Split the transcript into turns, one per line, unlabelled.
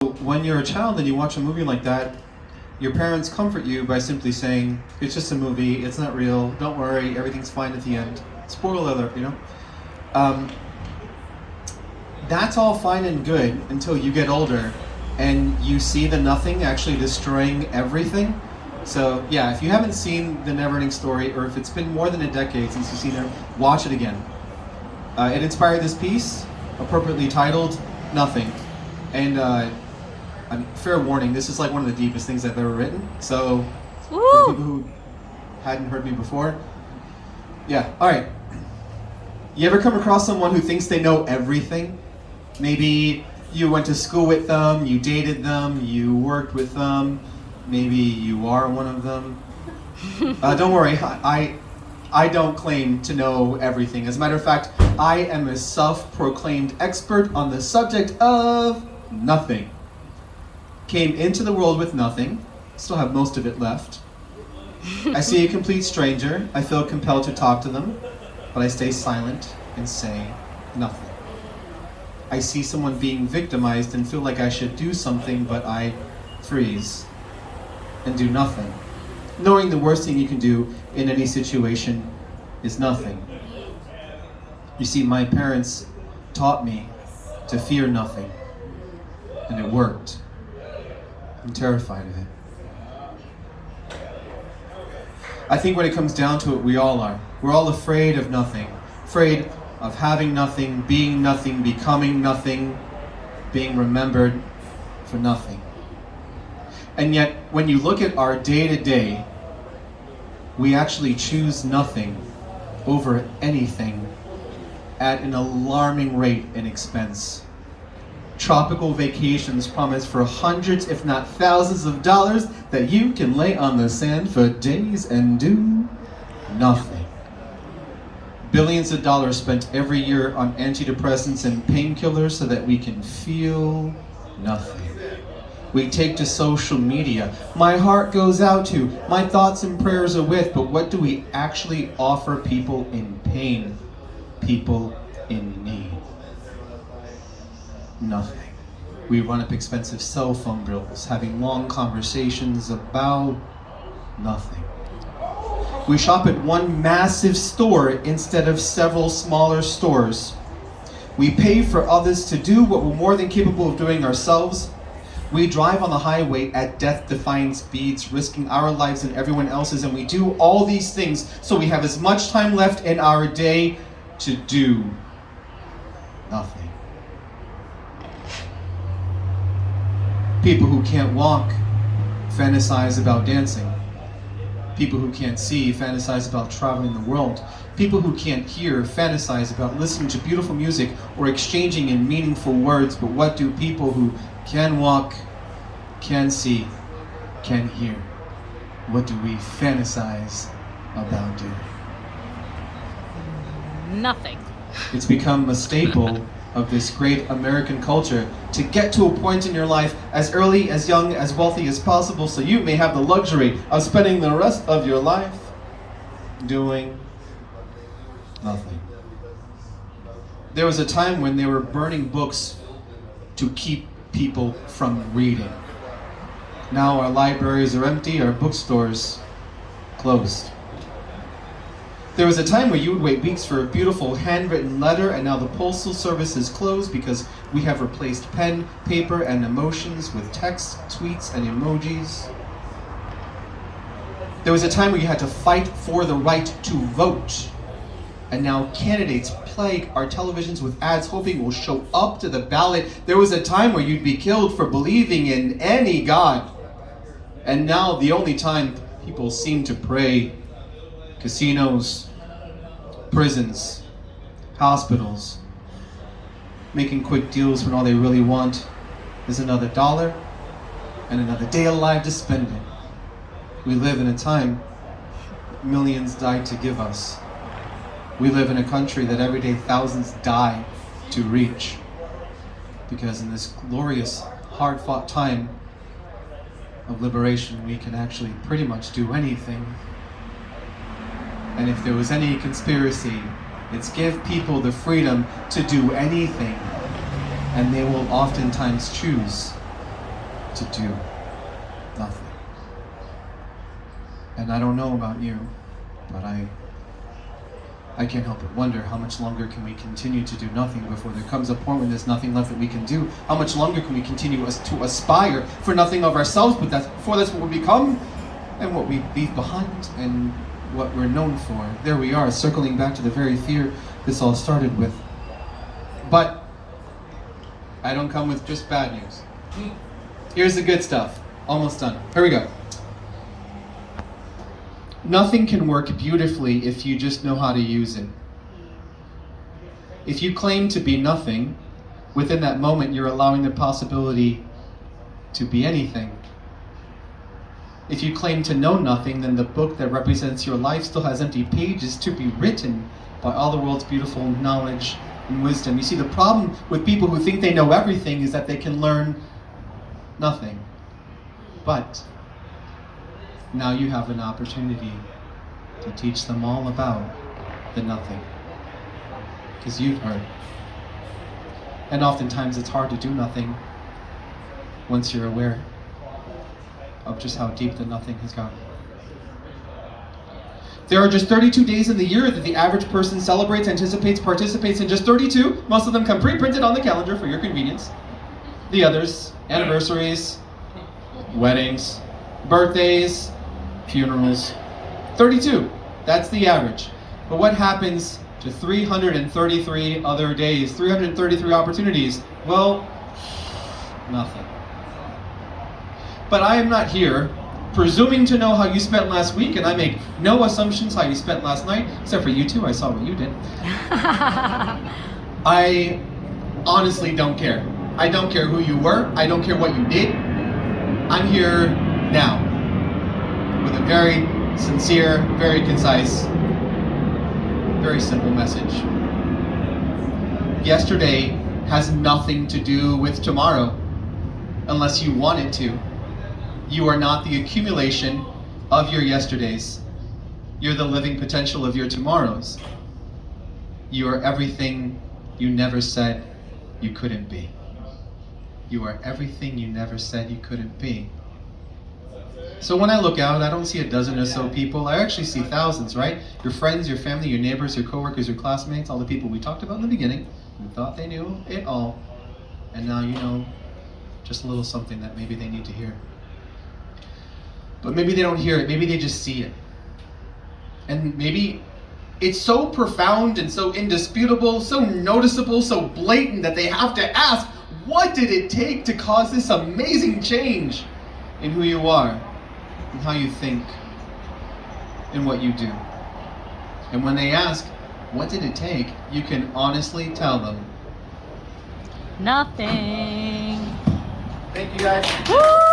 When you're a child and you watch a movie like that, your parents comfort you by simply saying, it's just a movie, it's not real, don't worry, everything's fine at the end. Spoiler alert. Um, that's all fine and good until you get older and you see the nothing actually destroying everything. So yeah, if you haven't seen The Neverending Story, or if it's been more than a decade since you've seen it, watch it again. It inspired this piece, appropriately titled, Nothing. And fair warning, this is like one of the deepest things I've ever written. So, for the people who hadn't heard me before, yeah, alright. You ever come across someone who thinks they know everything? Maybe you went to school with them, you dated them, you worked with them, maybe you are one of them. Don't worry, I don't claim to know everything. As a matter of fact, I am a self-proclaimed expert on the subject of nothing. Came into the world with nothing, still have most of it left. I see a complete stranger, I feel compelled to talk to them, but I stay silent and say nothing. I see someone being victimized and feel like I should do something, but I freeze and do nothing. Knowing the worst thing you can do in any situation is nothing. You see, my parents taught me to fear nothing, and it worked. I'm terrified of it. I think when it comes down to it, we all are. We're all afraid of nothing. Afraid of having nothing, being nothing, becoming nothing, being remembered for nothing. And yet, when you look at our day-to-day, we actually choose nothing over anything at an alarming rate and expense. Tropical vacations promise for hundreds, if not thousands of dollars that you can lay on the sand for days and do nothing. Billions of dollars spent every year on antidepressants and painkillers so that we can feel nothing. We take to social media. My heart goes out to, my thoughts and prayers are with, but what do we actually offer people in pain, people in need? Nothing. We run up expensive cell phone bills, having long conversations about nothing. We shop at one massive store instead of several smaller stores. We pay for others to do what we're more than capable of doing ourselves. We drive on the highway at death-defying speeds, risking our lives and everyone else's, and we do all these things so we have as much time left in our day to do nothing. People who can't walk fantasize about dancing. People who can't see fantasize about traveling the world. People who can't hear fantasize about listening to beautiful music or exchanging in meaningful words. But what do people who can walk, can see, can hear? What do we fantasize about doing?
Nothing.
It's become a staple of this great American culture to get to a point in your life as early, as young, as wealthy as possible so you may have the luxury of spending the rest of your life doing nothing. There was a time when they were burning books to keep people from reading. Now our libraries are empty, our bookstores closed. There was a time where you would wait weeks for a beautiful handwritten letter, and now the postal service is closed because we have replaced pen, paper, and emotions with text, tweets, and emojis. There was a time where you had to fight for the right to vote, and now candidates plague our televisions with ads hoping we'll show up to the ballot. There was a time where you'd be killed for believing in any god, and now the only time people seem to pray, casinos, prisons, hospitals, making quick deals when all they really want is another dollar and another day alive to spend it. We live in a time millions died to give us. We live in a country that every day thousands die to reach. Because in this glorious, hard-fought time of liberation, we can actually pretty much do anything. And if there was any conspiracy, it's give people the freedom to do anything, and they will oftentimes choose to do nothing. And I don't know about you, but I can't help but wonder how much longer can we continue to do nothing before there comes a point when there's nothing left that we can do. How much longer can we continue to aspire for nothing of ourselves, but that's what we become and what we leave behind and what we're known for. There we are, circling back to the very fear this all started with. But I don't come with just bad news. Here's the good stuff. Almost done. Here we go. Nothing can work beautifully if you just know how to use it. If you claim to be nothing, within that moment you're allowing the possibility to be anything. If you claim to know nothing, then the book that represents your life still has empty pages to be written by all the world's beautiful knowledge and wisdom. You see, the problem with people who think they know everything is that they can learn nothing. But now you have an opportunity to teach them all about the nothing. Because you've heard. And oftentimes it's hard to do nothing once you're aware of just how deep the nothing has gone. There are just 32 days in the year that the average person celebrates, anticipates, participates in. Just 32. Most of them come pre-printed on the calendar for your convenience. The others, anniversaries, weddings, birthdays, funerals. 32. That's the average. But what happens to 333 other days, 333 opportunities? Well, nothing. But I am not here presuming to know how you spent last week, and I make no assumptions how you spent last night, except for you two. I saw what you did. I honestly don't care. I don't care who you were. I don't care what you did. I'm here now with a very sincere, very concise, very simple message. Yesterday has nothing to do with tomorrow unless you want it to. You are not the accumulation of your yesterdays. You're the living potential of your tomorrows. You are everything you never said you couldn't be. You are everything you never said you couldn't be. So when I look out, I don't see a dozen or so people. I actually see thousands, right? Your friends, your family, your neighbors, your coworkers, your classmates, all the people we talked about in the beginning who thought they knew it all. And now you know just a little something that maybe they need to hear. But maybe they don't hear it, maybe they just see it. And maybe it's so profound and so indisputable, so noticeable, so blatant that they have to ask, what did it take to cause this amazing change in who you are, and how you think, and what you do? And when they ask, what did it take, you can honestly tell them,
nothing.
Thank you guys.
Woo!